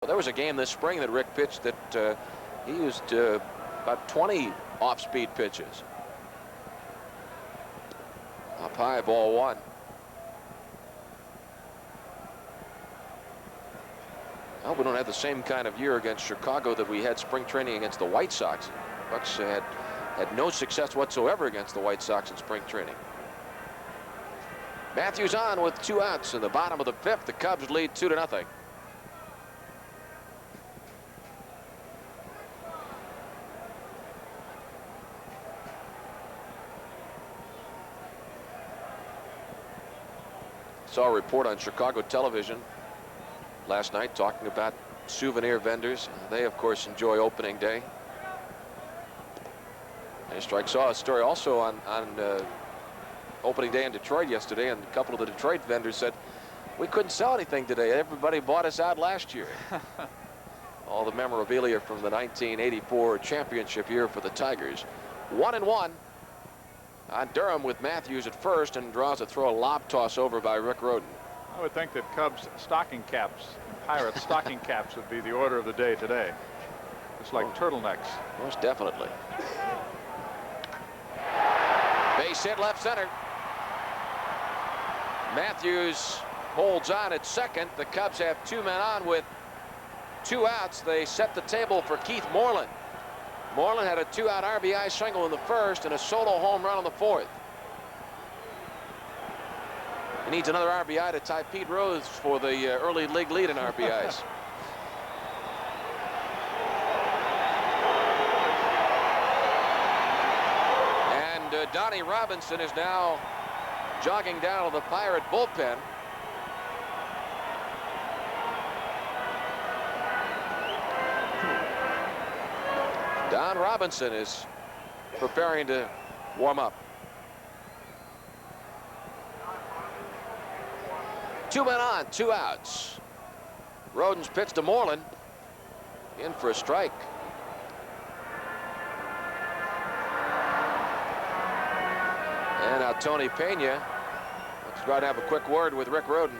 Well, there was a game this spring that Rick pitched that he used about 20 off-speed pitches. Up high, ball one. Well, we don't have the same kind of year against Chicago that we had spring training against the White Sox. Bucks had no success whatsoever against the White Sox in spring training. Matthews on with 2 outs in the bottom of the 5th. The Cubs lead 2-0. Saw a report on Chicago television last night talking about souvenir vendors. They, of course, enjoy opening day. I saw a story also on opening day in Detroit yesterday, and a couple of the Detroit vendors said, we couldn't sell anything today. Everybody bought us out last year. All the memorabilia from the 1984 championship year for the Tigers. 1-1 on Durham with Matthews at first, and draws a throw, a lob toss over by Rick Rhoden. I would think that Cubs stocking caps, Pirates stocking caps would be the order of the day today. It's like turtlenecks. Most definitely. Base hit left center. Matthews holds on at second. The Cubs have 2 men on with 2 outs. They set the table for Keith Moreland. Moreland had a 2-out RBI single in the 1st and a solo home run on the 4th. He needs another RBI to tie Pete Rose for the early league lead in RBIs. And Donnie Robinson is now jogging down to the Pirate bullpen. Don Robinson is preparing to warm up. 2 men on, 2 outs. Rhoden's pitch to Moreland. In for a strike. And now Tony Pena let's try to have a quick word with Rick Rhoden.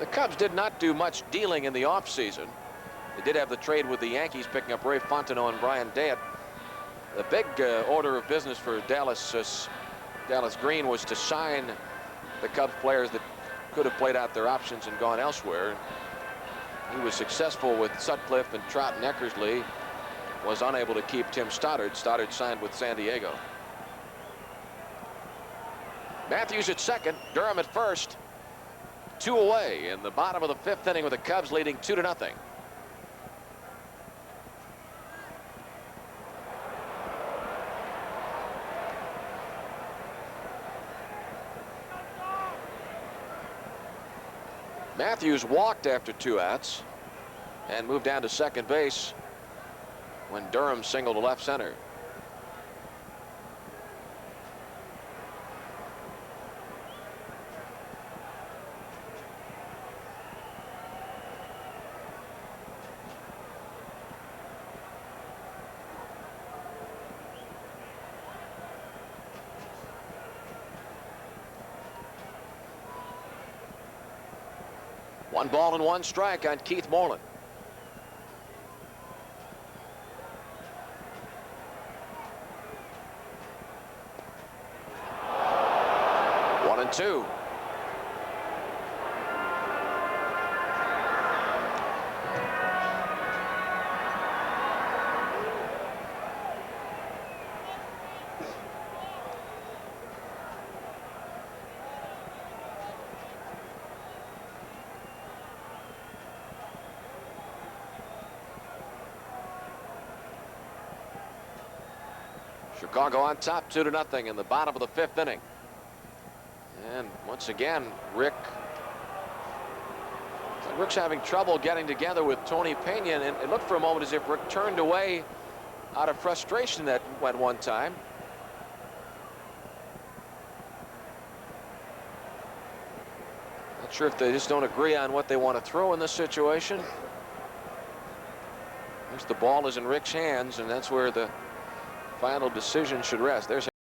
The Cubs did not do much dealing in the offseason. They did have the trade with the Yankees, picking up Ray Fontenot and Brian Dayett. The big order of business for Dallas Green was to sign the Cubs players that could have played out their options and gone elsewhere. He was successful with Sutcliffe and Trout and Eckersley. Was unable to keep Tim Stoddard. Stoddard signed with San Diego. Matthews at second, Durham at first. 2 away in the bottom of the 5th inning with the Cubs leading 2-0. Matthews walked after 2 outs and moved down to second base when Durham singled to left center. One ball and 1 strike on Keith Moreland. One and 2. Chicago on top 2-0 in the bottom of the 5th inning. And once again, Rick's having trouble getting together with Tony Pena, and it looked for a moment as if Rick turned away out of frustration at one time. Not sure if they just don't agree on what they want to throw in this situation. The ball is in Rick's hands, and that's where the final decision should rest. There's